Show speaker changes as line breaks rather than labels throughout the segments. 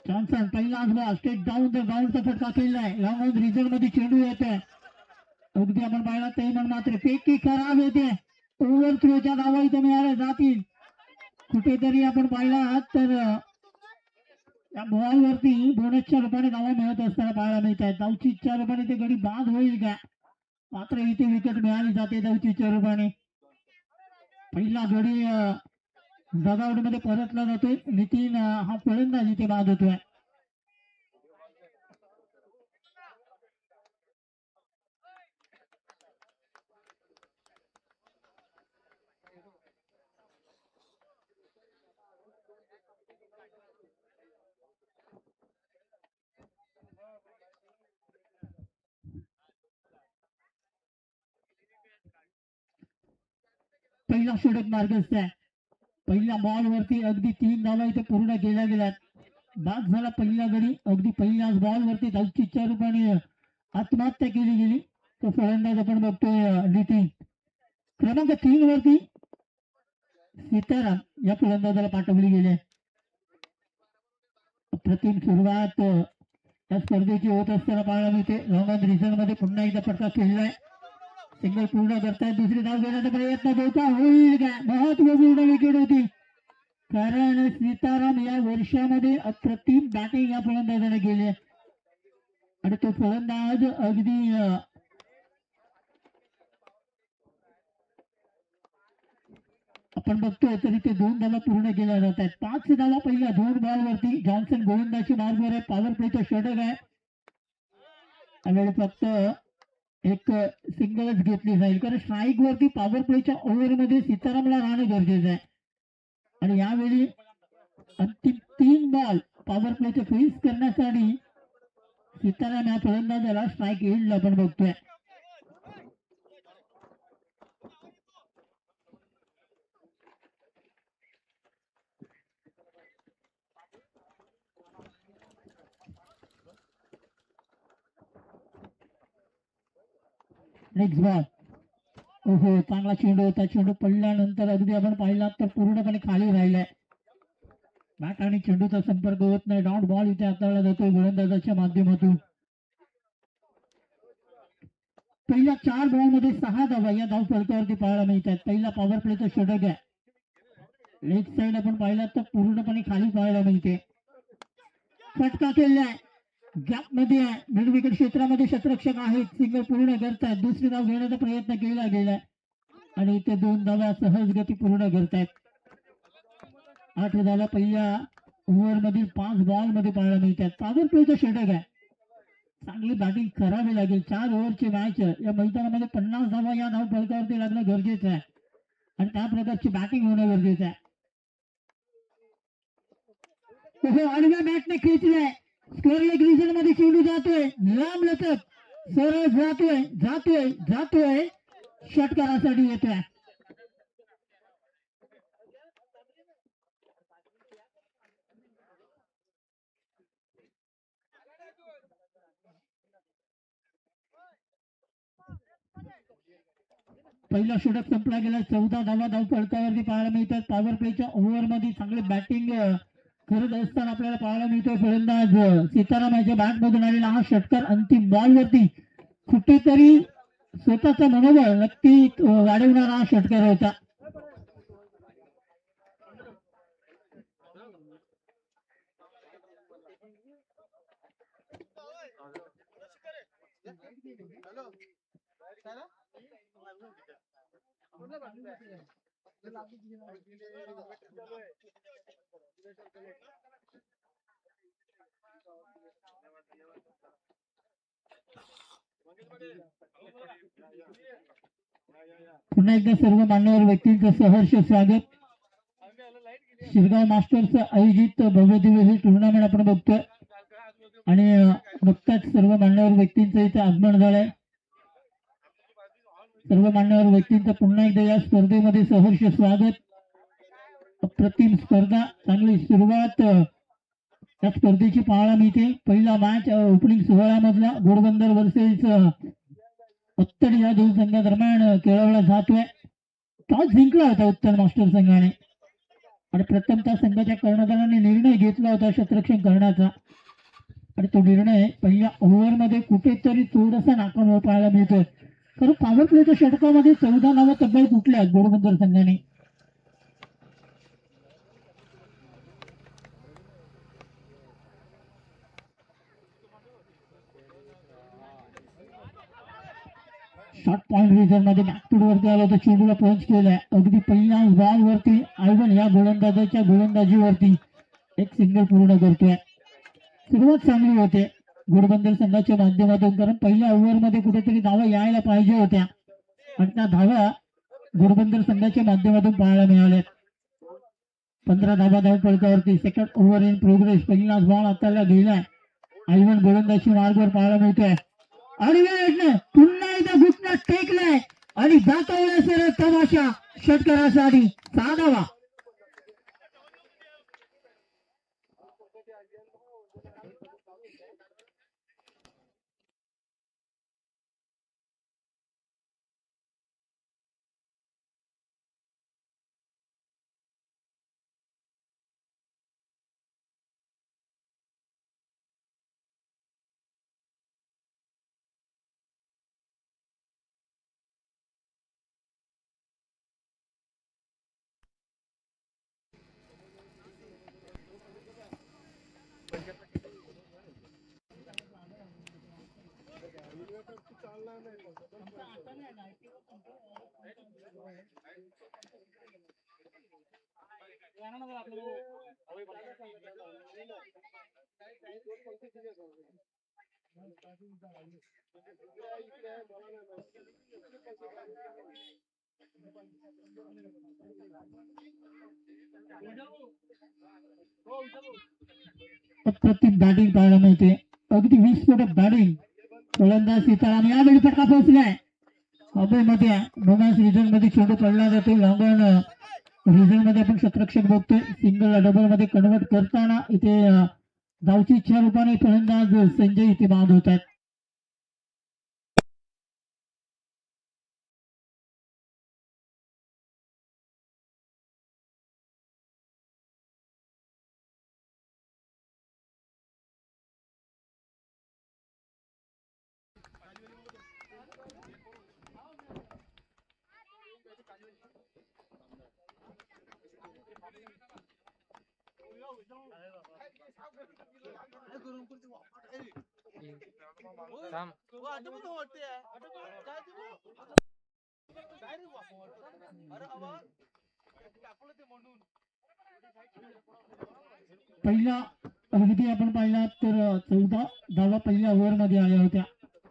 Johnson पहिलाच ball state down the ग्राउंडचा फटका खेळलाय. लॉंग ऑन रिझल्ट मध्ये चेंडू येतोय. अगदी आपण पाहिला ते पण मात्र फेकी खराब येते. ओव्हर थ्रोच्या धावा इथे मिळाल्या जातील. कुठेतरी आपण पाहिला तर या बॉलवरती बोनसच्या रूपाने धावा मिळत असताना पाहायला मिळत आहेत. धावचीच्या रूपाने ते गडी बाद होईल का? मात्र इथे विकेट मिळाली जाते धावचीच्या रूपाने. पहिला गडी डगआउट मध्ये परतला जातोय. नितीन हा फलंदाज इथे बाद होतोय. पहिला षटक मार्गस्थ आहे. पहिल्या बॉल वरती अगदी 3 धावा इथे पूर्ण केल्या गेल्यात. बाद झाला पहिला गडी. अगदी पहिल्याच बॉल वरती धावचीच्या रूपाने आत्महत्या केली गेली. तो फलंदाज आपण बघतोय नितीन. क्रमांक 3 वरती सीताराम या फलंदाजाला पाठवली गेली. अप्रतिम सुरुवात या स्पर्धेची होत असताना पाहायला मिळते. लॉंग ऑन रिझल्ट मध्ये पुन्हा एकदा फटका खेळलाय. सिंगल पूर्ण करतायत. दुसरी धाव घेण्याचा प्रयत्न होता. होईल का? महत्वपूर्ण विकेट होती. कारण सीताराम या वर्षामध्ये अप्रतिम बॅटिंग या फलंदाजाने केली आणि तो फलंदाज अगदी आपण बघतोय तरी ते 2 धावा पूर्ण केल्या जात आहेत. 5 धावा पहिल्या 2 बॉल वरती. जॉन्सन गोलंदाजी मार्गवर आहे. पॉवर प्लेचं षटक आहे. त्यावेळी फक्त एक सिंगलच घेतली जाईल कारण स्ट्राईक वरती पॉवर प्लेच्या ओव्हर मध्ये सीतारामला राहणं गरजेचं आहे. आणि यावेळी अंतिम 3 बॉल पॉवर प्लेचे फेस करण्यासाठी सीताराम या फलंदाजाला स्ट्राईक येईल आपण बघतोय. Next ball. ओहो चांगला चेंडू होता. चेंडू पडल्यानंतर अगदी आपण पाहिला तर पूर्णपणे खाली राहिलाय. बॅट आणि चेंडूचा संपर्क होत नाही. डॉट बॉल इथे हाताळला जातोय गोलंदाजाच्या माध्यमातून. पहिल्या 4 बॉल मध्ये 6 धावा या धाव फलकावरती पाहायला मिळतात. पहिला पॉवर प्लेचा षटक आहे. लेग साइड आपण पाहिला तर पूर्णपणे खाली पाहायला मिळते. फटका केलाय. गॅप मध्ये आहे. मिड विकेट क्षेत्रामध्ये क्षेत्ररक्षक आहेत. सिंगल पूर्ण करतायत. दुसरी धाव घेण्याचा प्रयत्न केला गेलाय आणि इथे 2 धावा सहज गती पूर्ण करतायत. 8 धावा पहिल्या ओव्हर मधील 5 बॉल मध्ये पाहायला मिळतात. पॉवर प्लेचं षटक आहे. चांगली बॅटिंग करावी लागेल. 4 ओव्हरची मॅच या मैदानामध्ये 50 धावा या धाव फलकावरती लागणं गरजेचं आहे आणि त्या प्रकारची बॅटिंग होणं गरजेचं आहे. आडव्या बॅटने खेचलाय. स्क्वेअर लेग रिजन मध्ये चेंडू जातोय. लांब लचक सरळ जातोय जातोय जातोय षटकारासाठी येतोय. पहिला षटक संपला गेला. 14 धावा धाव फलकावरती पाहायला मिळतात. पॉवर प्लेच्या ओव्हर मध्ये चांगली बॅटिंग करत असताना आपल्याला पाहायला मिळतोय फलंदाज सीताराम याच्या बॅट मधून आलेला हा षटकार अंतिम बॉल वरती कुठेतरी स्वतःचा मनोबल नक्की वाढवणारा हा षटकार होता. पुन्हा एकदा सर्व मान्यवर व्यक्तींचं सहर्ष स्वागत. शिरगाव मास्टर्स आयोजित भव्य दिव्य ही टुर्नामेंट आपण बघतोय आणि नुकताच सर्व मान्यवर व्यक्तींचं इथे आगमन झालंय. सर्व मान्यवर व्यक्तींचं पुन्हा एकदा या स्पर्धेमध्ये सहर्ष स्वागत. अप्रतिम स्पर्धा. चांगली सुरुवात या स्पर्धेची पाहायला मिळते. पहिला मॅच ओपनिंग सोहळ्यामधला घोडबंदर वर्सेस उत्तर या दोन संघादरम्यान खेळवला जातोय. टॉस जिंकला होता उत्तर मास्टर संघाने आणि प्रथमतः संघाच्या कर्णधाराने निर्णय घेतला होता क्षेत्ररक्षण करण्याचा आणि तो निर्णय पहिल्या ओव्हरमध्ये कुठेतरी थोडासा नाकाम पाहायला मिळतोय. कारण पॉवर प्लेच्या षटकामध्ये 14 नावं तब्बल कुठल्या घोडबंदर संघाने. शॉर्ट पॉइंट रिझर्व मध्ये नागपूर वरती आला तर चेंडूला पंच केलाय. अगदी पहिल्या बॉल वरती आयवन या गोलंदाजाच्या गोलंदाजीवरती एक सिंगल पूर्ण करतोय. सुरुवात चांगली होते घोडबंदर संघाच्या माध्यमातून, कारण पहिल्या ओव्हर मध्ये कुठेतरी धावा यायला पाहिजे होत्या आणि त्या धावा घोडबंदर संघाच्या माध्यमातून पाहायला मिळाल्या. 15 धावा धाव फलकावरती. Second over in progress. पहिला बॉल हाताला गेलाय. आयवन गोलंदाजी मार्गवर पाहायला मिळतोय आणि पुन्हा एकदा घुटना टेकलाय आणि दाखवलाय सर तमाशा षटकारासाठी 6 धावा. अप्रतिम बॅटिंग पाहायला मिळते. अगदी 20 फुट बॅटिंग. गोलंदाज सीताराम यावेळी फटका पोहोचलाय मध्ये. नोमॅन्स रिझन मध्ये चेंडू पडला जातो. लॉंगॉन रिझन मध्ये आपण क्षेत्ररक्षक बघतोय. सिंगल डबल मध्ये कन्वर्ट करताना इथे धावची इच्छा रूपाने फलंदाज संजय इथे बाद होत आहेत. पहिला अगदी आपण पाहिला तर 14 धावा पहिल्या ओव्हर मध्ये आल्या होत्या.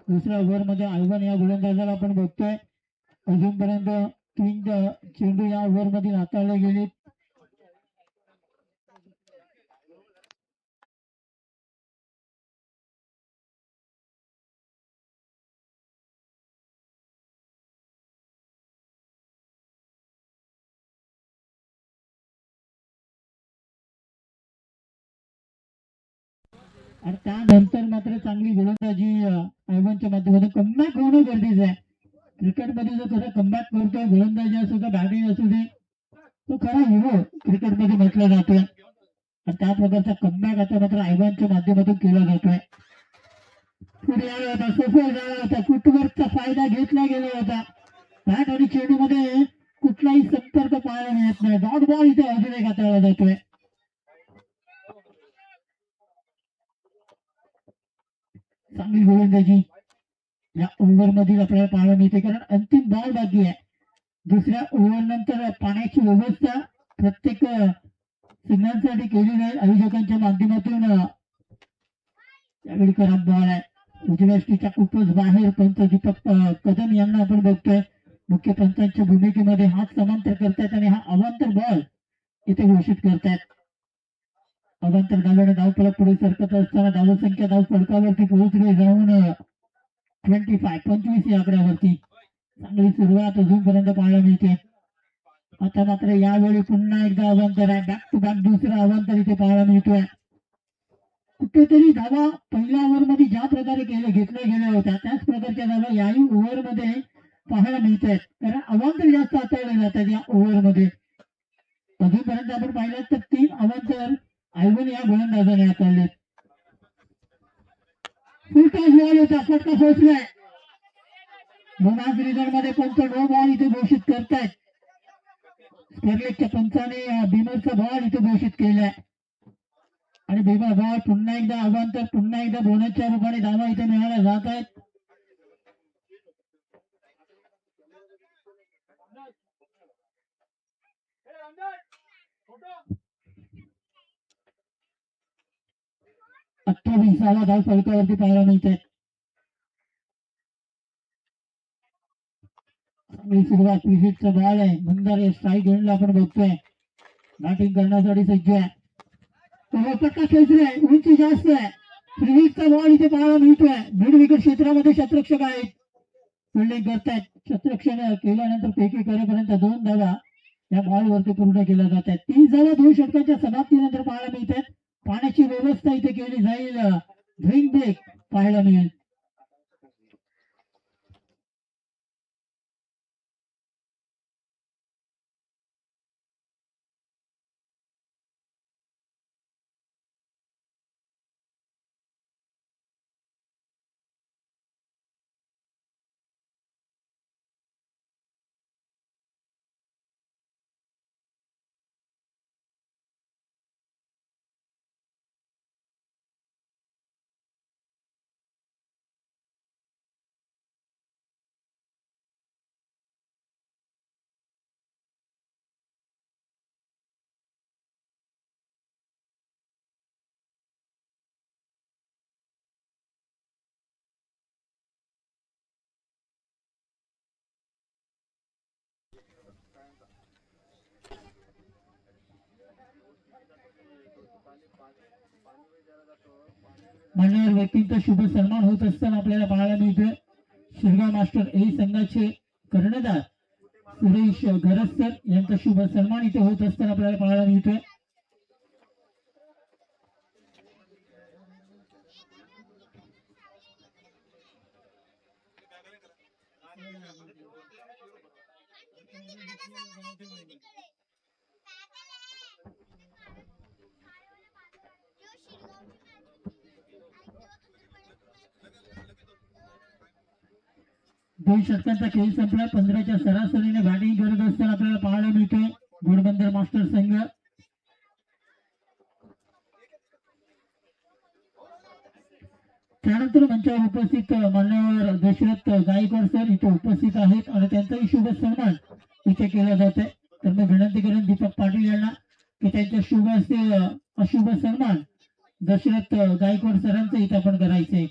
दुसऱ्या ओव्हर मध्ये आयवन या गोलंदाजाला आपण बघतोय अजूनपर्यंत 3 चेंडू या ओव्हर मध्ये हाताळले गेले. आणि त्यानंतर मात्र चांगली गोलंदाजी आयवनच्या माध्यमातून कमबॅक होणं गरजेचं आहे. क्रिकेटमध्ये जो कसा कमबॅक करतोय गोलंदाजी असू दे बॅटिंग असू दे तो खरा हिरो क्रिकेटमध्ये म्हटला जातोय. आणि त्या प्रकारचा कमबॅक आता मात्र आयवनच्या माध्यमातून केला जातोय. पुढे आला होता सफल झाला होता. फुटवर्कचा फायदा घेतला गेला होता. बॅट आणि चेंडू मध्ये कुठलाही संपर्क पाहायला मिळत नाही. डॉट बॉल इथे अजून एक हाताळला जातोय. चांगली गोलंदाजी या ओव्हर मध्ये आपल्याला पाहायला मिळते, कारण अंतिम बॉल बाकी आहे. दुसऱ्या ओव्हर नंतर पाण्याची व्यवस्था प्रत्येक सिग्नलसाठी केली जाईल आयोजकांच्या माध्यमातून. यावेळी खराब बॉल आहे. उजव्या स्टीच्या खूपच बाहेर पंच दीपक कदम यांना आपण बघतोय मुख्य पंचांच्या भूमिकेमध्ये हात समांतर करतायत आणि हा अवांतर बॉल इथे घोषित करतायत. अवांतर धाव्याने धावफलक पुढे सरकत असताना धावसंख्या धाव फलकावरती पोहोचली जाऊन 25 या आकड्यावरती. चांगली सुरुवात अजूनपर्यंत पाहायला मिळते. आता मात्र यावेळी पुन्हा एकदा अवांतर आहे. बॅक टू बॅक दुसरा अवांतर इथे पाहायला मिळतोय. कुठेतरी धावा पहिल्या ओव्हर मध्ये ज्या प्रकारे घेतल्या गेल्या होत्या त्याच प्रकारच्या धावा याही ओव्हर मध्ये पाहायला मिळत आहेत, कारण अवांतर जास्त हाताळले जातात या ओव्हर मध्ये. अजूनपर्यंत आपण पाहिलं तर 3 अवांतर आयवन या गोलंदाजाने हाताळले. फुलटॉस बॉल होता, फटका पोहोचलाय. बोनास रिझल्ट मध्ये पंच नो बॉल इथे घोषित करतायत. स्पेरलेटच्या पंचाने बिमरचा बॉल इथे घोषित केलाय आणि बिमर बॉल पुन्हा एकदा अवांतर, पुन्हा एकदा बोनसच्या रूपाने धावा इथे मिळायला जात आहेत. अठ्ठावीसावा धाव फलकावरती पाहायला मिळते. सुरुवात क्रिकेटचा बॉल आहे, मंदार स्ट्राईक एंडला आपण बघतोय. बॅटिंग करण्यासाठी सज्ज आहे. फटका खेचलाय, उंची जास्त आहे. फ्रीहिटचा बॉल इथे पाहायला मिळतोय. मिड विकेट क्षेत्रामध्ये शतरक्षक आहेत, फिल्डिंग करतायत. शतरक्षण केल्यानंतर फेकी करेपर्यंत 2 धावा या बॉलवरती पूर्ण केल्या जात आहेत. 3 धावा 2 षटकांच्या समाप्तीनंतर पाहायला मिळतात. पाण्याची व्यवस्था इथे केली जाईल, ड्रिंक ब्रेक पाहायला मिळेल. मान्यवर व्यक्तींचा शुभ सन्मान होत असताना आपल्याला पाहायला मिळतोय. शिरगाव मास्टर ए संघाचे कर्णधार सुरेश घरसकर यांचा शुभ सन्मान इथे होत असताना आपल्याला पाहायला मिळतोय. दोन षटकांचा खेळ संपला. 15च्या सरासरीने बॅटिंग करत असताना आपल्याला पाहायला मिळतोय घोडबंदर मास्टर संघ. त्यानंतर मंचावर उपस्थित मान्यवर दशरथ गायकवाड सर इथे उपस्थित आहेत आणि त्यांचाही शुभ सन्मान इथे केला जात आहे. तर मी विनंती करेन दीपक पाटील यांना की त्यांच्या शुभ असते अशुभ सन्मान दशरथ गायकवाड सरांचं इथे आपण करायचंय.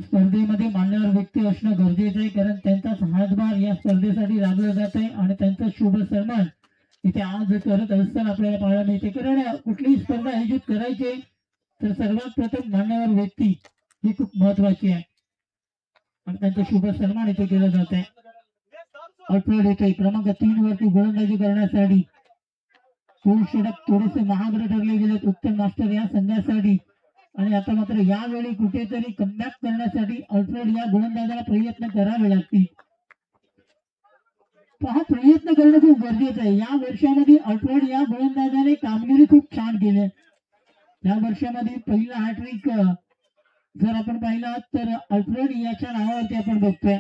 स्पर्धेमध्ये मान्यवर व्यक्ती असणं गरजेचं आहे, कारण त्यांचाच हातभार या स्पर्धेसाठी लागला जात आहे आणि त्यांचा शुभ सन्मान इथे आज करत असताना आपल्याला पाहायला मिळते. कारण कुठलीही स्पर्धा आयोजित करायची तर सर्वात प्रथम मान्यवर व्यक्ती ही खूप महत्वाची आहे आणि त्यांचा शुभ सन्मान इथे केला जात आहे. अल्फ्रेड येथे क्रमांक 3 वरती गोलंदाजी करण्यासाठी 2 षटक थोडेसे महागडे ठरले गेलेत उत्तम मास्टर या संघासाठी आणि आता मात्र यावेळी कुठेतरी कमबॅक करण्यासाठी अल्फ्रेड या गोलंदाजाला प्रयत्न करावे लागतील. हा प्रयत्न करणं खूप गरजेचं आहे. या वर्षामध्ये अल्फ्रेड या गोलंदाजाने कामगिरी खूप छान केली. या वर्षामध्ये पहिला हॅट्रिक जर आपण पाहिला तर अल्फ्रेड याच्या नावावरती आपण बघतोय.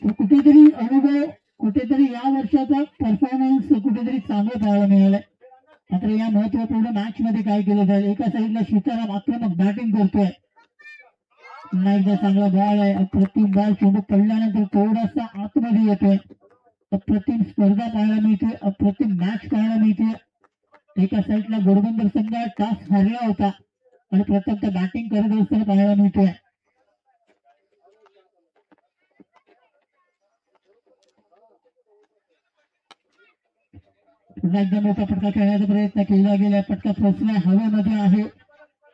कुठेतरी अनुभव, कुठेतरी या वर्षाचा परफॉर्मन्स कुठेतरी चांगलं पाहायला मिळालंय. मात्र या महत्वपूर्ण मॅच मध्ये काय केलं जाईल, एका साईडला शिताराम आक्रमक बॅटिंग करतोय. पुन्हा एकदा चांगला बॉल आहे, अप्रतिम बॉल चेंडू पडल्यानंतर थोडासा आतमध्ये येतोय. अप्रतिम स्पर्धा पाहायला मिळते, अप्रतिम मॅच पाहायला मिळते. एका साईडला घोडबंदर संघ टॉस हरला होता आणि प्रथम बॅटिंग करत असताना पाहायला मिळतोय. पुन्हा एकदा मोठा फटका खेळण्याचा प्रयत्न केला गेला, फटका फसलाय, हवेमध्ये आहे.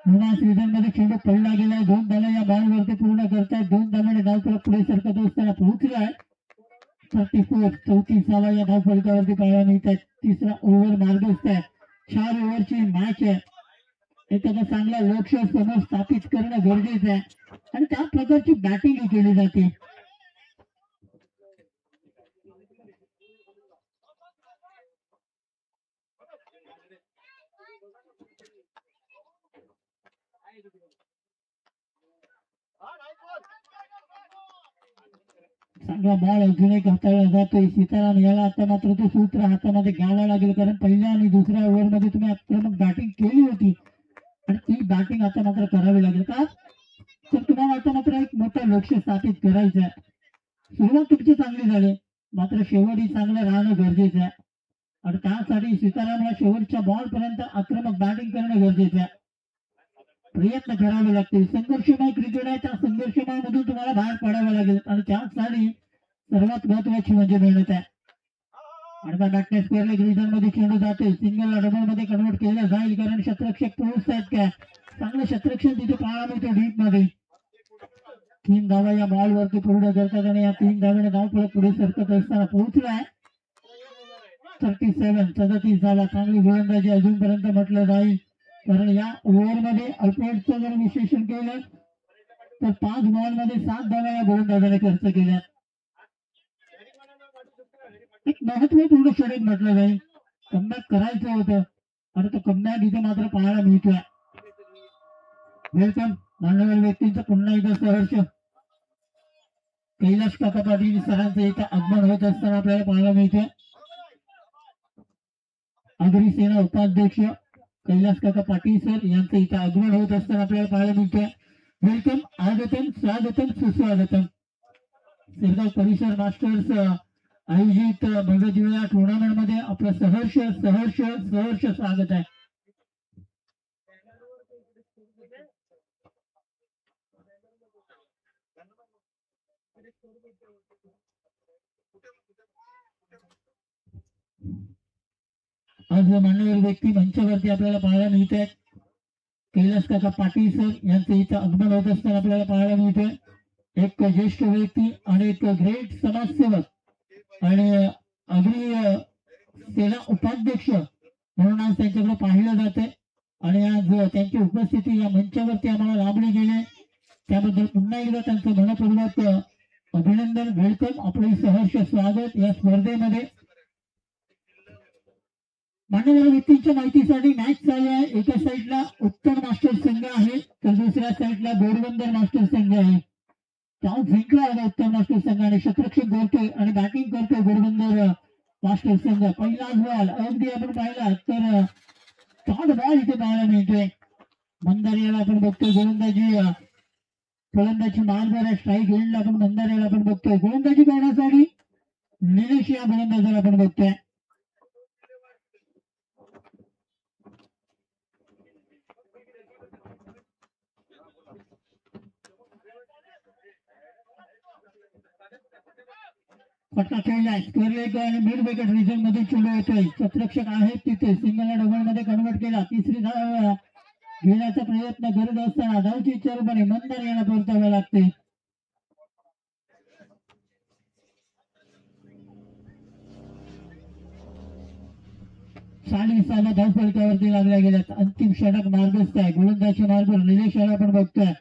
बोनस रिझल्ट मध्ये चेंडू पडला गेलाय. 2 धावा या बॉलवरती पूर्ण करतायत. 2 धावाने धाव फलक पुढे सरकत असताना पोहोचलाय 34. 34 या धाव फलकावरती पाहायला मिळतात. तिसरा ओव्हर मार्गस्थ आहे. 4 ओव्हरची मॅच आहे. एखादा चांगला लक्ष समोर स्थापित करणं गरजेचं आहे आणि त्या प्रकारची बॅटिंग केली जाते. चांगला बॉल अजून एक हाताळला जातोय सीताराम याला आता मात्र तो सूत्र हातामध्ये घ्यावा लागेल कारण पहिल्या आणि दुसऱ्या ओव्हरमध्ये तुम्ही आक्रमक बॅटिंग केली होती आणि ती बॅटिंग आता मात्र करावी लागेल का तर तुम्हाला आता मात्र एक मोठं लक्ष स्थापित करायचं आहे. सुरुवात तुमची चांगली झाली मात्र शेवटी चांगलं राहणं गरजेचं आहे आणि त्यासाठी सीतारामला शेवटच्या बॉल पर्यंत आक्रमक बॅटिंग करणं गरजेचं आहे. प्रयत्न करावे लागतील संघर्षमय क्रिकेट आहे त्या संघर्षमय मधून तुम्हाला बाहेर पडावं लागेल आणि त्यासाठी सर्वात महत्वाची म्हणजे मेहनत आहे. आणि बॅटने स्क्वेअर लेग रिजन मध्ये चेंडू जाते सिंगल डबल मध्ये कन्वर्ट केलं जाईल कारण शतरक्षक पोहोचत आहेत काय चांगलं शतरक्षण तिथे पाहायला मिळतं डीप मध्ये 3 धावा या बॉल वरती पूर्ण करतात आणि या 3 धावेने धाव फलक पुढे सरकत असताना पोहोचलाय 37 झाला चांगली गोलंदाजी अजूनपर्यंत म्हटलं जाईल कारण या ओव्हर मध्ये अल्फरेडचं जर विश्लेषण केलं तर 5 बॉल मध्ये 7 धावा या गोलंदाजाने खर्च केल्या. एक महत्वपूर्ण षटक म्हटलं जाईल कमबॅक करायचं होतं आणि तो कमबॅक इथे मात्र पाहायला मिळतोय. वेलकम मान्यवर व्यक्तींचं पुन्हा एकदा सहर्ष कैलाश काका पाटील सरांचं इथं आगमन होत असताना आपल्याला पाहायला मिळतंय. आगरी सेना उपाध्यक्ष कैलाश काका पाटील सर यांचं इथं आगमन होत असताना आपल्याला पाहायला मिळतंय. वेलकम आगतम स्वागतम सुस्वागतम. सिरगाव परिसर मास्टर्स आयोजित भव्य टुर्नामेंट मध्ये आपलं सहर्ष सहर्ष सहर्ष स्वागत आहे. आज मान्यवर व्यक्ती मंचावरती आपल्याला पाहायला मिळत आहेत. कैलास काका पाटील सर यांचं इथं आगमन होत असताना आपल्याला पाहायला मिळतंय. एक ज्येष्ठ व्यक्ती आणि एक ग्रेट समाजसेवक आणि अग्री सेना उपाध्यक्ष म्हणून आज त्यांच्याकडे पाहिलं जाते आणि आज त्यांची उपस्थिती या मंचावरती आम्हाला लाभली गेली त्याबद्दल पुन्हा एकदा त्यांचं मनपूर्वक अभिनंदन वेलकम आपले सहर्ष स्वागत या स्पर्धेमध्ये. मान्यवर व्यक्तींच्या माहितीसाठी मॅच चालू आहे. एका साईडला उत्तर मास्टर संघ आहे तर दुसऱ्या साईडला घोडबंदर मास्टर संघ आहे. टॉस जिंकला आहे उत्तर मास्टर संघाने शतरक्षक करतोय आणि बॅटिंग करतोय घोडबंदर मास्टर संघ. पहिलाच बॉल अगदी आपण पाहिला तर टॉट बॉल इथे पाहायला मिळतोय. मंदारियाला आपण बघतोय गोलंदाजी मार्गवर आहे स्ट्राईक एंडला आपण मंदारियाला आपण बघतोय गोलंदाजी करण्यासाठी निलेश या गोलंदाजाला आपण बघतोय. फटका खेळलाय स्क्वेअर लेग आणि मिड विकेट रिजन मध्ये चेंडू येतोय. शतरक्षक आहेत तिथे सिंगल डबल मध्ये कन्वर्ट केला. तिसरी धाव घेण्याचा प्रयत्न करत असताना धावची चरबने मंदार याला परतावे लागते. साला धाव फलकावरती लागल्या गेल्यात. अंतिम षटक मार्गस्थ आहे. गोलंदाजी मार्गवर निलेश याला आपण बघतोय.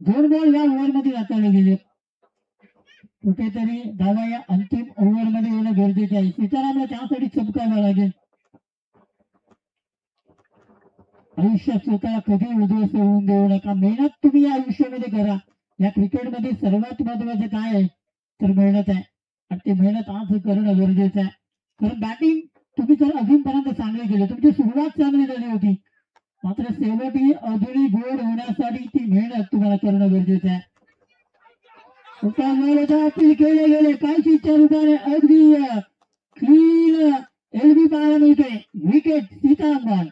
2 बॉल या ओव्हर मध्ये हाताळले गेले. कुठेतरी धावा या अंतिम ओव्हर मध्ये येणं गरजेचं आहे. सीतारामला त्यासाठी चमकावं लागेल. आयुष्यात स्वतःला कधी उद्ध्वस्त होऊन देऊ नका. मेहनत तुम्ही या आयुष्यामध्ये करा. या क्रिकेटमध्ये सर्वात महत्वाचं काय आहे तर मेहनत आहे आणि ते मेहनत आज करणं गरजेचं आहे. कारण बॅटिंग तुम्ही जर अजूनपर्यंत चांगले केले तुमची सुरुवात चांगली झाली होती मात्र शेवटी अजूनही गोड होण्यासाठी ती मेहनत तुम्हाला करणं गरजेचं आहे. केले गेले काहीशी चौकाने अगदी क्लीन एलबी पाहायला मिळते. विकेट सीताराम.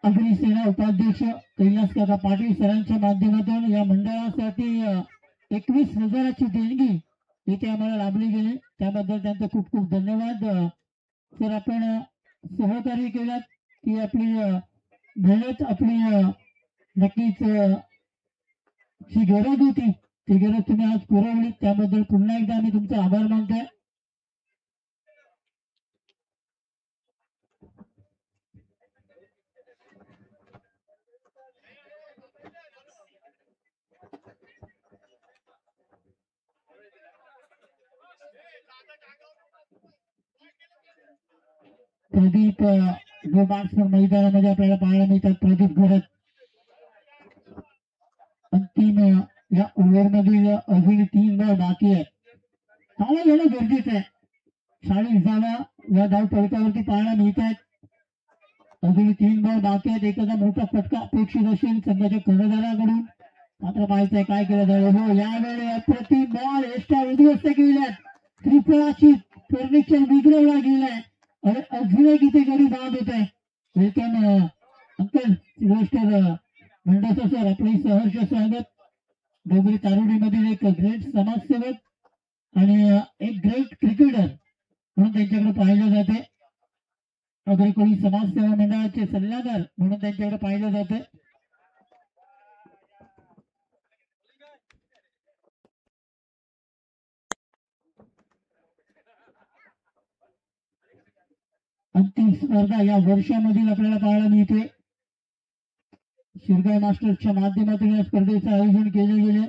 अग्री सेना उपाध्यक्ष कैलास काका पाटील सरांच्या माध्यमातून या मंडळासाठी 21,000ची देणगी इथे आम्हाला लाभली गेली त्याबद्दल त्यांचं खूप खूप धन्यवाद. सर आपण सहकार्य केलात की आपली मेहनत आपली नक्कीच जी गरज होती ती गरज तुम्ही आज पुरवली त्याबद्दल पुन्हा एकदा आम्ही तुमचा आभार मानतोय. प्रदीप जो मार्क्स मैदानामध्ये आपल्याला पाहायला मिळतात. प्रदीप घरत अंतिम या ओव्हरमधील अजून 3 बॉल बाकी आहेत. धावा घेणं गरजेचं आहे. 40 धावा या धाव फलकावरती पाहायला मिळत आहेत. अजून 3 बॉल बाकी आहेत. एखादा मोठा फटका अपेक्षित असेल संघाच्या कर्णधाराकडून. मात्र माहित आहे काय केलं जाईल. हो यावेळी अप्रतिम बॉल एक्स्ट्रा उद्ध्वस्त केल्यात. त्रिफळाची फर्निचर बिघडवला गेलाय आणि अजून किती गडी बाद होत आहे. Welcome uncle Sylvester Mendoza sir, आपले सहर्ष स्वागत. डोंगरी तारुडीमधील एक ग्रेट समाजसेवक आणि एक ग्रेट क्रिकेटर म्हणून त्यांच्याकडे पाहिलं जाते. अग्रकुळी समाजसेवा मंडळाचे सल्लागार म्हणून त्यांच्याकडे पाहिलं जाते. अंतिम स्पर्धा या वर्षामधील आपल्याला पाहायला मिळते. शिरगाव मास्टर्सच्या माध्यमातून या स्पर्धेचं आयोजन केले गेले.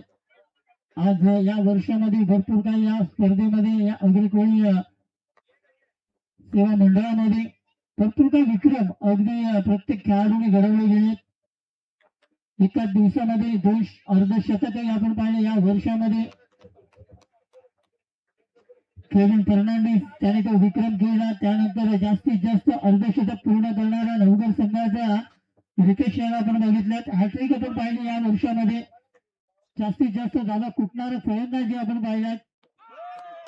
आज या वर्षामध्ये भरपूर काही या स्पर्धेमध्ये या अग्रकुळी सेवा मंडळामध्ये भरपूर काही विक्रम अगदी प्रत्येक खेळाडूने घडवले गेले. एकाच दिवसामध्ये 2 अर्धशतकही आपण पाहिले. या वर्षामध्ये केविन फर्नांडिस त्याने तो विक्रम केला. त्यानंतर जास्तीत जास्त अर्धशतक पूर्ण करणारा नवघर संघाचा रितेश याला आपण बघितल्यात. हॅट्रिक आपण पाहिली या वर्षामध्ये. जास्तीत जास्त धावा कुटणारा फलंदाजी आपण पाहिल्यात.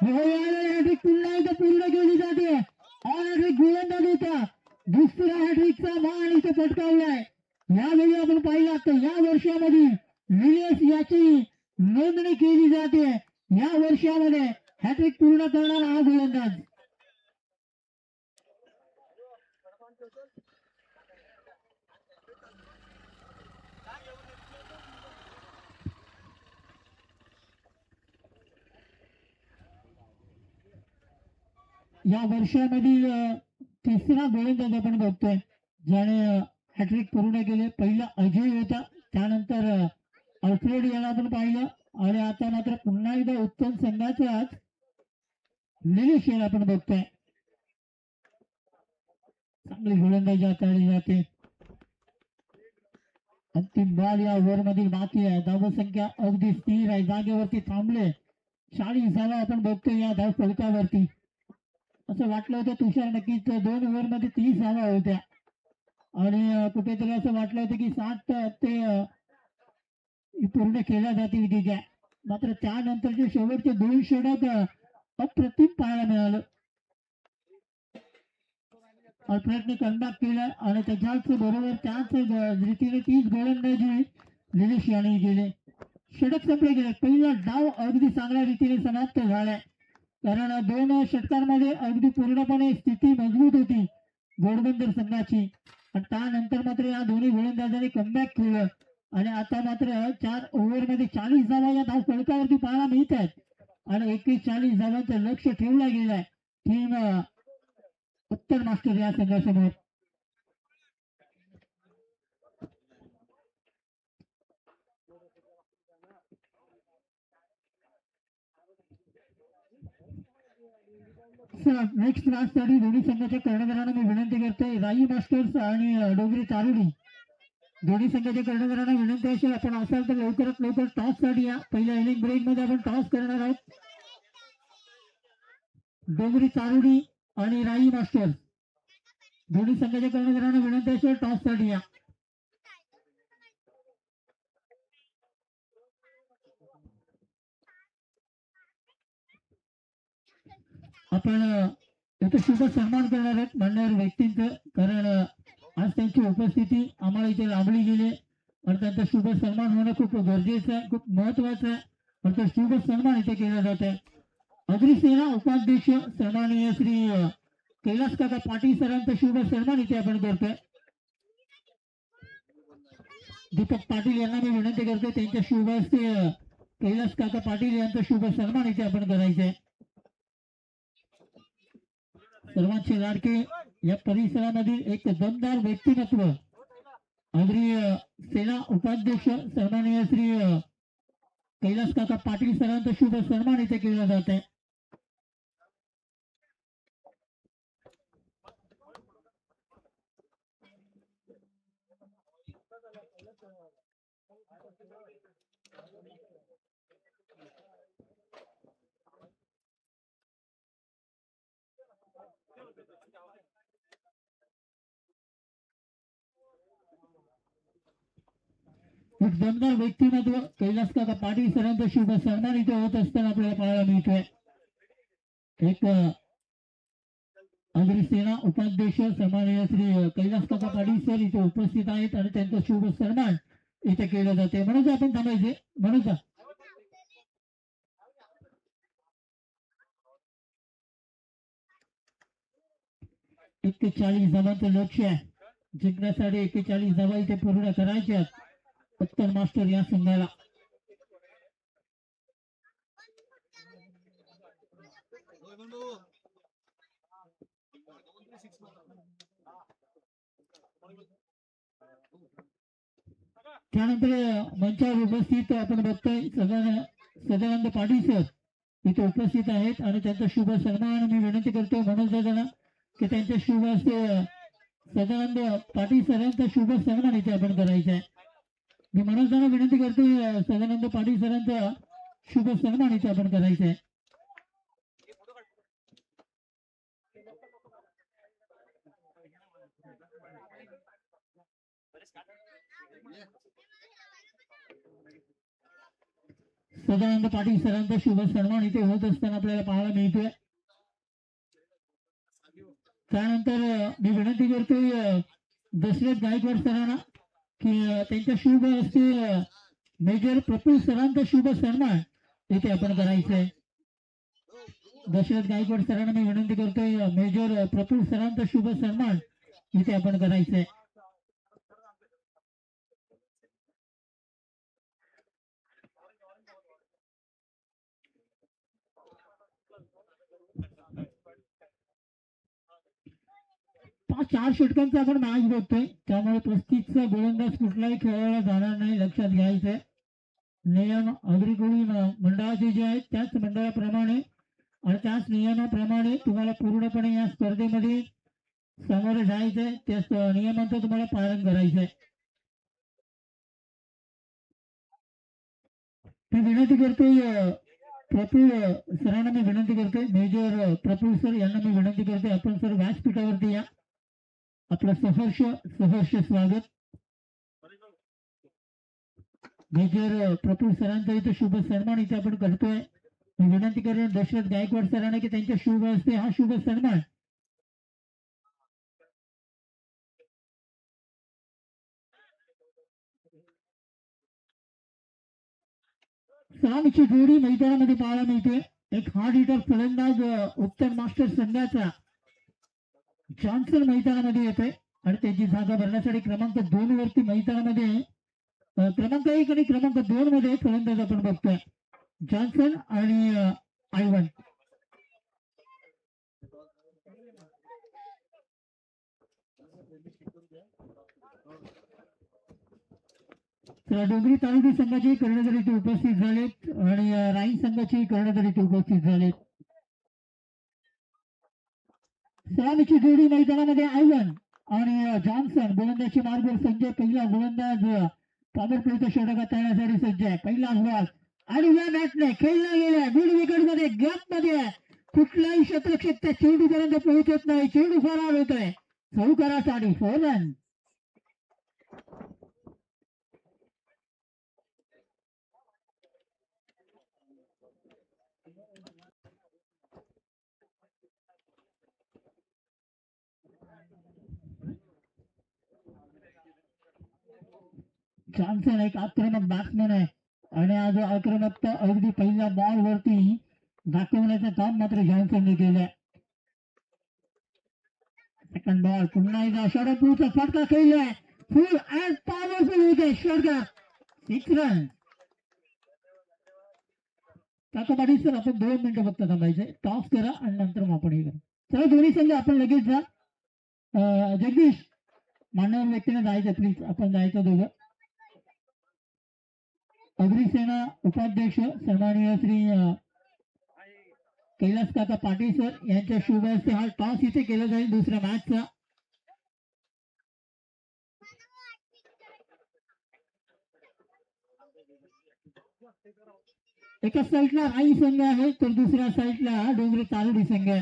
हॅट्रिक पुन्हा एकदा पूर्ण केली जाते. हा हॅट्रिक गोलंदाज होता. दुसरा हॅट्रिकचा मान इथे पटकावलाय. यावेळी आपण पाहिला तर या वर्षामध्ये निलेश याची नोंदणी केली जाते. या वर्षामध्ये हॅट्रिक पूर्ण करणारा हा गोलंदाज. या वर्षामधील तिसरा गोलंदाज आपण बघतोय ज्याने हॅट्रिक पूर्ण केले. पहिला अजय होता, त्यानंतर अल्फ्रेड याला आपण पाहिलं आणि आता मात्र पुन्हा एकदा उत्तम संघाचाच निलेश याला आपण बघतोय. चांगली गोलंदाजी हाताळली जाते. अंतिम बॉल या ओव्हर मधील बाकी आहे. धावसंख्या अगदी स्थिर आहे, जागेवरती थांबले. 40 धावा आपण बघतोय या धाव फलकावरती. असं वाटलं होतं तुषार नक्कीच 2 ओव्हर मध्ये 30 धावा होत्या आणि कुठेतरी असं वाटलं होतं की 60 ते पूर्ण केल्या जातील की काय. मात्र त्यानंतरचे शेवटचे 2 षटक अप्रतिम पाहायला मिळालं. अल्फ्रेडने कमबॅक केलं आणि त्याच्याच बरोबर त्याच रीतीने 30 गोलंदाजी निलेश याने केले. षटक संपले गेले. पहिला डाव अगदी चांगल्या रीतीने समाप्त झालाय, कारण 2 षटकांमध्ये अगदी पूर्णपणे स्थिती मजबूत होती घोडबंदर संघाची. आणि त्यानंतर मात्र या दोन्ही गोलंदाजांनी कमबॅक केलं आणि आता मात्र 4 ओव्हर मध्ये 40 धावा या धाव फलकावरती पाहायला मिळत आहेत आणि 41-40 धावांचं लक्ष ठेवलं गेलंय टीम उत्तर मास्टर या संघासमोर. नेक्स्ट मॅच साठी दोन्ही संघाच्या कर्णधारांना मी विनंती करतोय. राई मास्टर्स आणि डोंगरी तारुडी दोन्ही संघाच्या कर्णधारांना विनंती असेल आपण असाल तर लवकरात लवकर टॉस साठी या. पहिल्या इनिंग ब्रेक मध्ये आपण टॉस करणार आहोत. डोंगरी तारुडी आणि राई मास्टर्स दोन्ही संघाच्या कर्णधारांना विनंती असेल टॉस साठी या. आपण इथे शुभ सन्मान करणार आहोत मान्यवर व्यक्तींचं, कारण आज त्यांची उपस्थिती आम्हाला इथे लाभली गेली आणि त्यांचा शुभ सन्मान होणं खूप गरजेचं आहे, खूप महत्वाचं आहे. आणि तो शुभ सन्मान इथे केला जात आहे. अग्रिसेना उपाध्यक्ष सन्माननीय श्री कैलास काका पाटील सरांचा शुभ सन्मान इथे आपण करतोय. दीपक पाटील यांना मी विनंती करतोय त्यांच्या शुभ हस्ते कैलास काका पाटील यांचा शुभ सन्मान इथे आपण करायचंय. सर्वांचे लाडके या परिसरामधील एक दमदार व्यक्तिमत्व सेना उपाध्यक्ष सन्माननीय श्री कैलास काका पाटील सरांचा शुभ सन्मान इथे केला जात आहे. एक दमदार व्यक्तिमत्व कैलास काका पाटील सरांचा शुभ सन्मान इथे होत असताना आपल्याला पाहायला मिळतोय. एक अग्रसेना उपाध्यक्ष सन्माननीय श्री कैलास काका पाटील सर इथे उपस्थित आहेत आणि त्यांचा शुभ सन्मान इथे केलं जाते. म्हणून आपण थांबायचे म्हणून 41 धावांचं लक्ष आहे. जिंकण्यासाठी 41 धावा इथे पूर्ण करायच्या उत्तर मास्टर या संघाला. त्यानंतर मंचावर उपस्थित आपण बघतोय सदानंद पाटील सर इथे उपस्थित आहेत आणि त्यांचा शुभ सन्मान मी विनंती करतो मनोज दादांना की त्यांच्या शुभ हस्ते सदानंद पाटील सरांचा शुभ सन्मान इथे आपण करायचा आहे. मी मनोज दादांना विनंती करतो सदानंद पाटील सरांचा शुभ सन्मान इथे आपण करायचा आहे. सदानंद पाटील सरांचा शुभ सन्मान इथे होत असताना आपल्याला पाहायला मिळतोय. त्यानंतर मी विनंती करतोय दशरथ गायकवाड सरांना की त्यांच्या शुभ हस्ते मेजर प्रफुल्ल सरांचा शुभ सन्मान इथे आपण करायचं आहे. दशरथ गायकवाड सरांना मी विनंती करतोय मेजर प्रफुल्ल सरांचा शुभ सन्मान इथे आपण करायचं आहे. चार षटकांचा आपण मॅच बघतोय त्यामुळे 35चा गोलंदाज कुठलाही खेळायला जाणार नाही, लक्षात घ्यायचंय. नियम अग्रिकोळी मंडळाचे जे आहेत त्याच मंडळाप्रमाणे आणि त्याच नियमाप्रमाणे तुम्हाला पूर्णपणे या स्पर्धेमध्ये सामोरे जायचंय. त्याच नियमांचं तुम्हाला पालन करायचंय. मी विनंती करतोय प्रफुल्ल सरांना मी विनंती करतोय मेजर प्रफुल्ल सर यांना मी विनंती करतोय आपण सर व्यासपीठावरती या. आपलं सहर्ष स्वागत. मेजर प्रफुल्ल सरांचा इथे शुभ सन्मान इथे आपण करतोय. मी विनंती करेन दशरथ गायकवाड सरांना की त्यांच्या शुभ हस्ते हा शुभ सन्मान सलामीची जोडी मैदानामध्ये पाहायला मिळते. एक हार्ड हिटर फलंदाज उत्तर मास्टर संघाचा जॉन्सन मैदानामध्ये येतोय आणि त्याची जागा भरण्यासाठी क्रमांक 2 वरती मैदानामध्ये क्रमांक 1 आणि क्रमांक 2 मध्ये फलंदाज आपण बघतोय जॉन्सन आणि आयवन. डोंगरी तालुका संघाचे कर्णधार इथे उपस्थित झालेत आणि राईन संघाचे कर्णधार इथे उपस्थित झालेत. सलामीची जोडी मैदानामध्ये आयवन आणि जॉन्सन. गोलंदाजी मार्गवर संजय पहिला गोलंदाज पॉवर प्लेच्या षटकात तळण्यासाठी सज्ज आहे. पहिला बॉल आणि या मॅचने खेळला गेला मिड विकेट मध्ये गॅप मध्ये कुठलाही क्षेत्रक्षक त्या चेंडूपर्यंत पोहोचत नाही. चेंडू फरार होतोय चौकारासाठी 4 रन. जॉन्सन एक आक्रमक बॅट्समॅन आहे आणि आज आक्रमकता अगदी पहिल्या बॉल वरती दाखवण्याचं काम मात्र जॉन्सनने केलंय. सेकंड बॉल पुन्हा एकदा षटकाचा फटका खेळलाय. फुल अँड पॉवरफुल होते षटकार 6 रन. काका पाटील सर आपण 2 मिनिटं फक्त थांबायचे. टॉस करा आणि नंतर आपण हे करा. चला दोन्ही संघ आपण लगेच जा. जगदीश मान्यवर व्यक्तीने जायचं प्लीज. आपण जायचं दोघं. अग्रसेना उपाध्यक्ष सन्माननीय श्री कैलास काका पाटील सर यांच्या शुभ हस्ते हा टॉस इथे केला जाईल दुसऱ्या मॅचचा. एका साईडला राई संघ आहे तर दुसऱ्या साईडला डोंगरी तालुडी संघ आहे.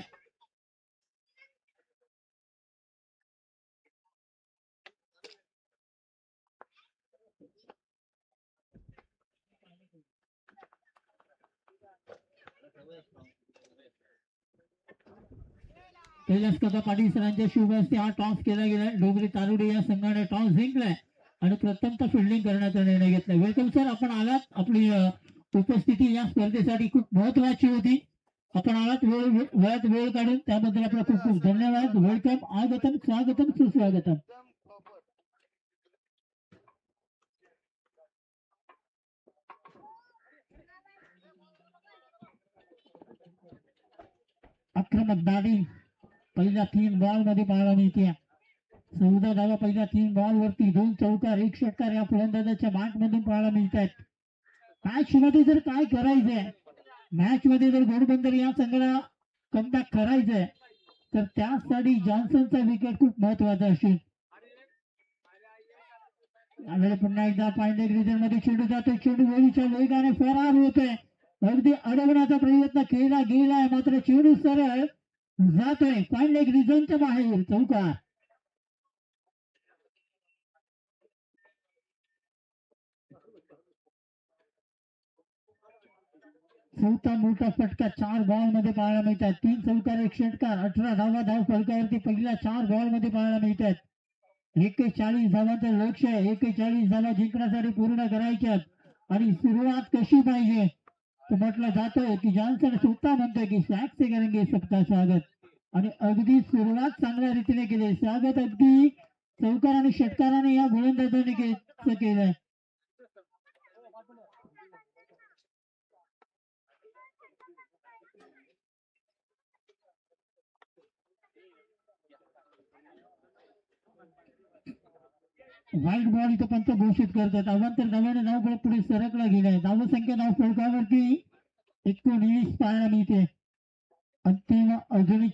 कैलास काका पाटील सरांच्या शुभ हस्ते हा टॉस केला गेला. डोंगरी तालुडी या संघाने टॉस जिंकलाय आणि प्रथमतः फिल्डिंग करण्याचा निर्णय घेतला. वेलकम सर, आपण आलात. आपली उपस्थिती या स्पर्धेसाठी खूप महत्वाची होती. आपण आलात वेळात वेळ काढून त्याबद्दल आपला खूप खूप धन्यवाद. वेलकम, आगतम, स्वागतम, सुस्वागतम. आक्रमक बॅटिंग पहिल्या 3 बॉल मध्ये पाहायला मिळते. 14 धावा पहिल्या 3 बॉल वरती, 2 चौकार 1 षटकार या फलंदाजाच्या बॅट मधून पाहायला मिळतात. मॅच मध्ये जर काय करायचंय, मॅच मध्ये जर घोडबंदर या संघाला कमबॅक करायचंय तर त्यासाठी जॉन्सनचा विकेट खूप महत्वाचा असेल. यावेळी पुन्हा एकदा पांडे रिजन मध्ये चेंडू जातो. चेंडू वेळीच्या वेगाने फरार होतोय. अगदी अडवण्याचा प्रयत्न केला गेलाय मात्र चेंडू सरळ जातोय पांडे रिजनच्या बाहेर. चौकार. चौथा मोठा फटका 4 बॉल मध्ये पाहायला मिळतात. 3 चौकार 1 षटकार, 18 धावा धाव फलकावरती पहिल्या 4 बॉल मध्ये पाहायला मिळतात. 41 धावांचं लक्ष आहे. 41 धावा जिंकण्यासाठी पूर्ण करायच्यात आणि सुरुवात कशी पाहिजे तो म्हटलं जातोय की जॉन्सन स्वतः म्हणतोय की सॅक से करेंगे सबका स्वागत आणि अगदी सुरुवात चांगल्या रीतीने केली. स्वागत अगदी चौकार आणि षटकाराने या गोलंदाजाने केलंय. व्हाईट बॉल इथं पंच घोषित करतात. अवांतर धावाने धाव पुढे सरकला गेलाय. धावसंख्या धाव फलकावरती 19 पाहायला मिळते. अंतिम अजूनही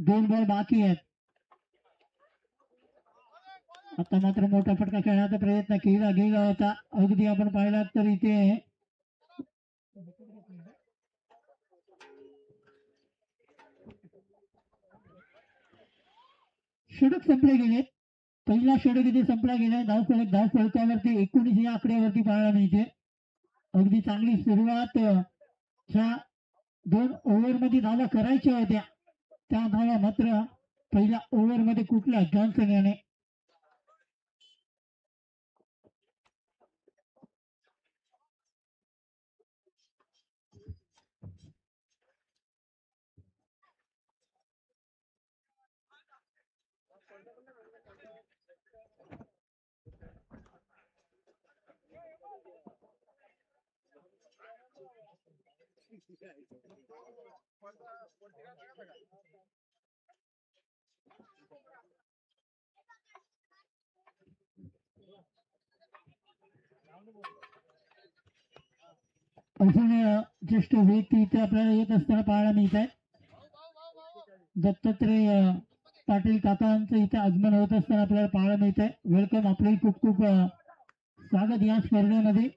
2 बॉल बाकी आहेत. आता मात्र मोठा फटका खेळण्याचा प्रयत्न केला गेला होता. अगदी आपण पाहिलात तर इथे षटक संपले गेलेत. पहिला षटक इथे संपला गेला. धाव फलकावरती 19 या आकड्यावरती पाहायला मिळते. अगदी चांगली सुरुवात ह्या 2 ओव्हर मध्ये धावा करायच्या होत्या. त्या धावा मात्र पहिल्या ओव्हर मध्ये कुठल्या जॉन्सन याने अजून ज्येष्ठ व्यक्ती इथे आपल्याला येत असताना पाहायला मिळत आहे. दत्तात्रय पाटील काकांचं इथे आगमन होत असताना आपल्याला पाहायला मिळत आहे. वेलकम, आपले खूप खूप स्वागत या स्पर्धेमध्ये.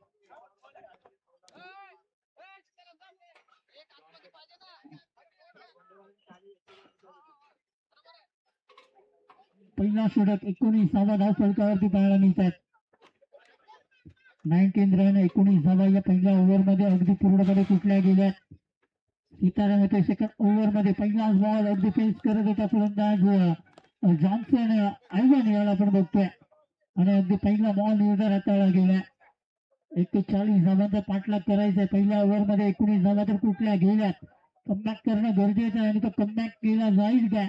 पहिला षटक 19 धाव फलकावरती पाहायला मिळतात. 19 रन 19 धावा या पहिल्या ओव्हर मध्ये अगदी पूर्णपणे कुठल्या गेल्या. सीताराम होते सेकंड ओव्हर मध्ये. पहिलाच बॉल अगदी फेस करत होता फलंदाज जॉन्सन आयवन याला आपण बघतोय आणि अगदी पहिला बॉल निर्धार हाताळला गेला. 41 धावांचा पाठलाग करायचा. पहिल्या ओव्हर मध्ये 19 धावा तर कुठल्या गेल्यात. कमबॅक करणं गरजेचं आहे आणि तो कमबॅक केला जाईल का.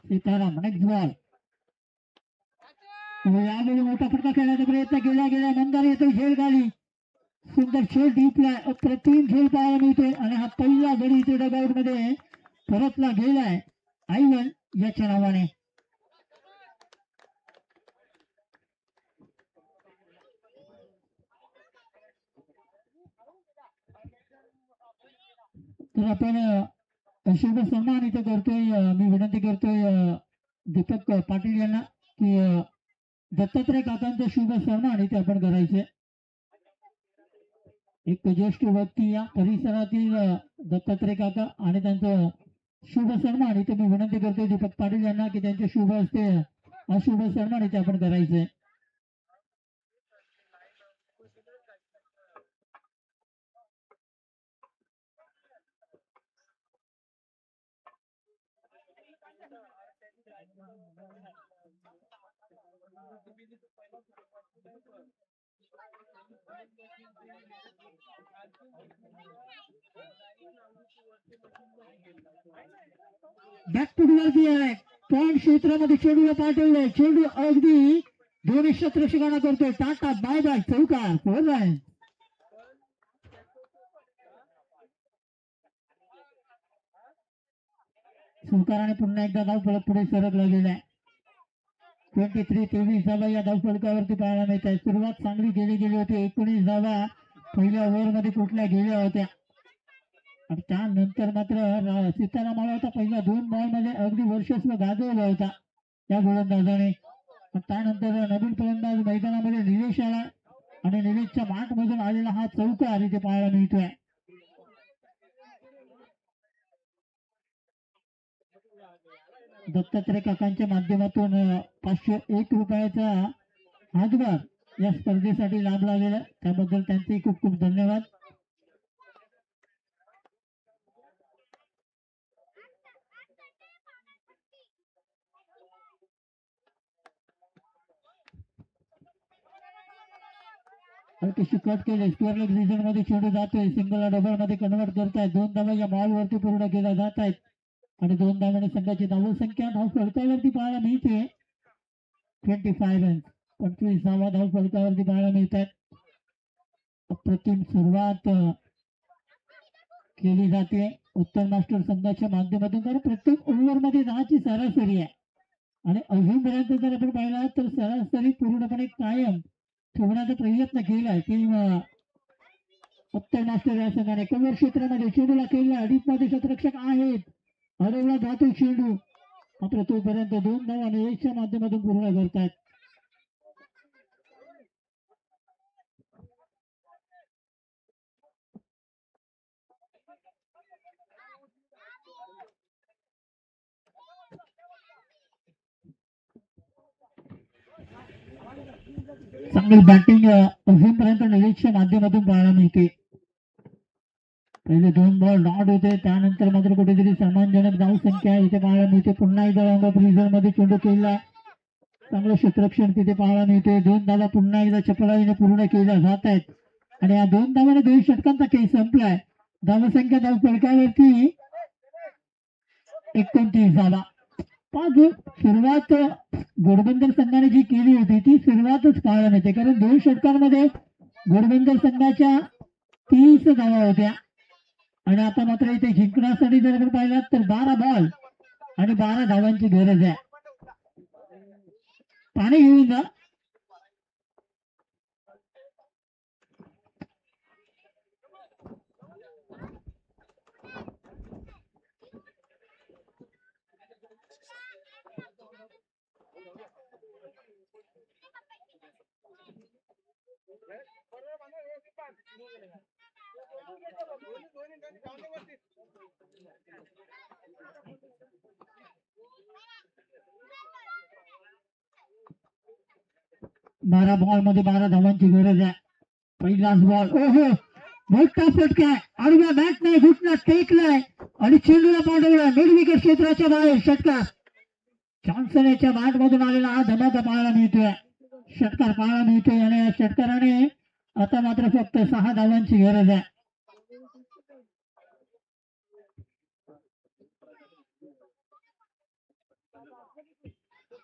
Sitaram next ball. यावेळी मोठा फटका खेळण्याचा प्रयत्न केला गेला. नंतर येतो झेल खाली. सुंदर खेळ डीपला अप्रतिम खेळ पाहायला मिळतोय आणि हा पहिला गडी इथे डगआउट मध्ये परतला गेलाय आयवन याच्या नावाने. तर आपण शुभ सन्मान इथे करतोय. मी विनंती करतोय दीपक पाटील यांना की दत्तात्रय काकांचं शुभ सन्मान इथे आपण करायचे. एक ज्येष्ठ व्यक्ती या परिसरातील दत्तात्रय काका आणि त्यांचं शुभ सन्मान इथे मी विनंती करतो दीपक पाटील यांना की त्यांचे शुभ असते अशुभ सन्मान इथे आपण करायचे. बॅकफुटवरती आहे पॉइंट क्षेत्रामध्ये चेंडूला पाठवलंय. चेंडू अगदी दोन्ही क्षेत्ररक्षकांना करतोय टाटा बाय बाय चौकार 4 रन. चौकाराने पुन्हा एकदा धाव फलक पुढे सरकला गेलाय. 23-23 धावा या धाव फलकावरती पाहायला मिळत आहे. सुरुवात चांगली गेली होती. 19 धावा पहिल्या ओव्हर मध्ये कुठल्या गेल्या होत्या आणि त्यानंतर मात्र सीताराम आला होता. पहिल्या 2 बॉल मध्ये अगदी वर्चस्व गाजवला होता त्या गोलंदाजाने. त्यानंतर नवीन फलंदाज मैदानामध्ये निलेश आला आणि निलेशच्या माठ मधून आलेला हा चौकार इथे पाहायला मिळतोय. दत्तात्रय काकांच्या माध्यमातून 501 रुपयाचा हातभार या स्पर्धेसाठी लाभला गेला त्याबद्दल त्यांचे खूप खूप धन्यवाद. कट केले स्क्वेअर लेग रिजन मध्ये चेंडू जातोय. सिंगल डबल मध्ये कन्वर्ट करतायत. 2 धावा या बॉल वरती पूर्ण केल्या जात आहेत आणि 2 धावांनी संघाची धावसंख्या धाव फलकावरती पाहायला मिळते 25 रन. 25 धावा धाव फलकावरती पाहायला मिळतात. अप्रतिम सुरुवात केली जाते उत्तर मास्टर संघाच्या माध्यमातून. कारण प्रत्येक ओव्हर मध्ये 10ची सरासरी आहे आणि अजूनपर्यंत जर आपण पाहिला तर सरासरी पूर्णपणे कायम ठेवण्याचा प्रयत्न केलाय की उत्तर मास्टर या संघाने. कव्हर क्षेत्रामध्ये चेंडूला केला. अडीच मध्ये क्षेत्ररक्षक आहेत. हरवला जातो चेंडू मात्र तोपर्यंत 2 धावा निलेशच्या माध्यमातून पूर्ण करतात. चांगली बॅटिंग अजूनपर्यंत निलेशच्या माध्यमातून पाहायला मिळते. पहिले 2 बॉल नॉट होते त्यानंतर मात्र कुठेतरी सन्मानजनक धाव संख्या इथे पाहायला मिळते. पुन्हा एकदा राऊंड ऑफ रिझन मध्ये चेंडू केला. चांगलं क्षेत्ररक्षण तिथे पाहायला मिळते. 2 धावा पुन्हा एकदा चपळाईने पूर्ण केल्या जात आहेत आणि या 2 धावाने 2 षटकांचा खेळ संपलाय. धावसंख्या धाव फलकावरती 29 धावा. सुरुवात घोडबंदर संघाने जी केली होती ती सुरुवातच पाहायला मिळते कारण 2 षटकांमध्ये घोडबंदर संघाच्या 30 धावा होत्या आणि आता मात्र इथे जिंकण्यासाठी जर आपण पाहिलात तर 12 बॉल आणि 12 धावांची गरज आहे. पाणी घेऊन जा. बारा बॉल मध्ये 12 धावांची गरज आहे. पहिलाच बॉल ओहो मोठा फटका आडव्या बॅट नाही घुटना टेकलाय आणि चेंडूला पाठवलाय मिड विकेट क्षेत्राच्या बाहेर. षटकार जॉन्सन बॅट मधून आलेला हा धमाका पाहायला मिळतोय. षटकार पाहायला मिळतोय आणि या षटकाराने आता मात्र फक्त 6 धावांची गरज आहे.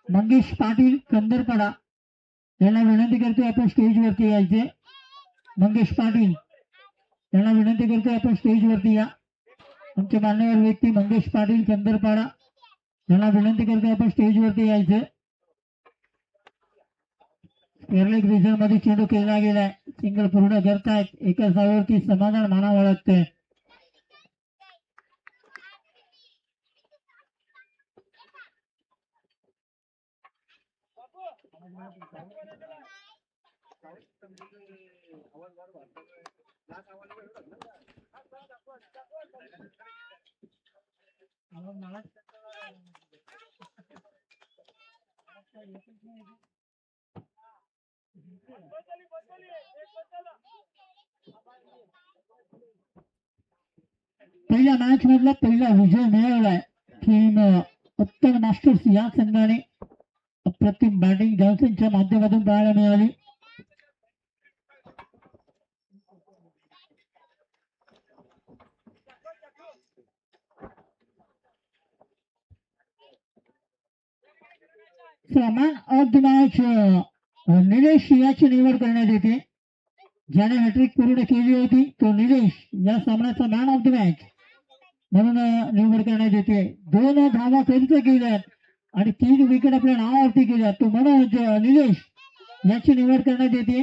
मंगेश पाटील कंदरपाडा यांना विनंती करतोय आपण स्टेज वरती यायचे. मंगेश पाटील यांना विनंती करतोय आपण स्टेज वरती या. आमचे मान्यवर व्यक्ती मंगेश पाटील कंदरपाडा यांना विनंती करतोय आपण स्टेज वरती यायचे. स्क्वेअर रिझन मध्ये चेंडू केला गेलाय. सिंगल पूर्ण करतायत. एका धावेवरती समाधान मानावं लागतंय. पहिल्या मॅच मधला पहिला विजय मिळवलाय टीम उत्तर मास्टर्स या संघाने. अप्रतिम बॅटिंग जॉन्सनच्या माध्यमातून पाहायला मिळाली. Man of the match Nilesh याची निवड करण्यात येते. ज्याने हॅट्रिक पूर्ण केली होती तो निलेश या सामन्याचा मॅन ऑफ द मॅच म्हणून निवड करण्यात येते. 2 धावा खर्च केल्यात आणि 3 विकेट आपल्या नावावरती केल्यात. तो मनोज निलेश याची निवड करण्यात येते.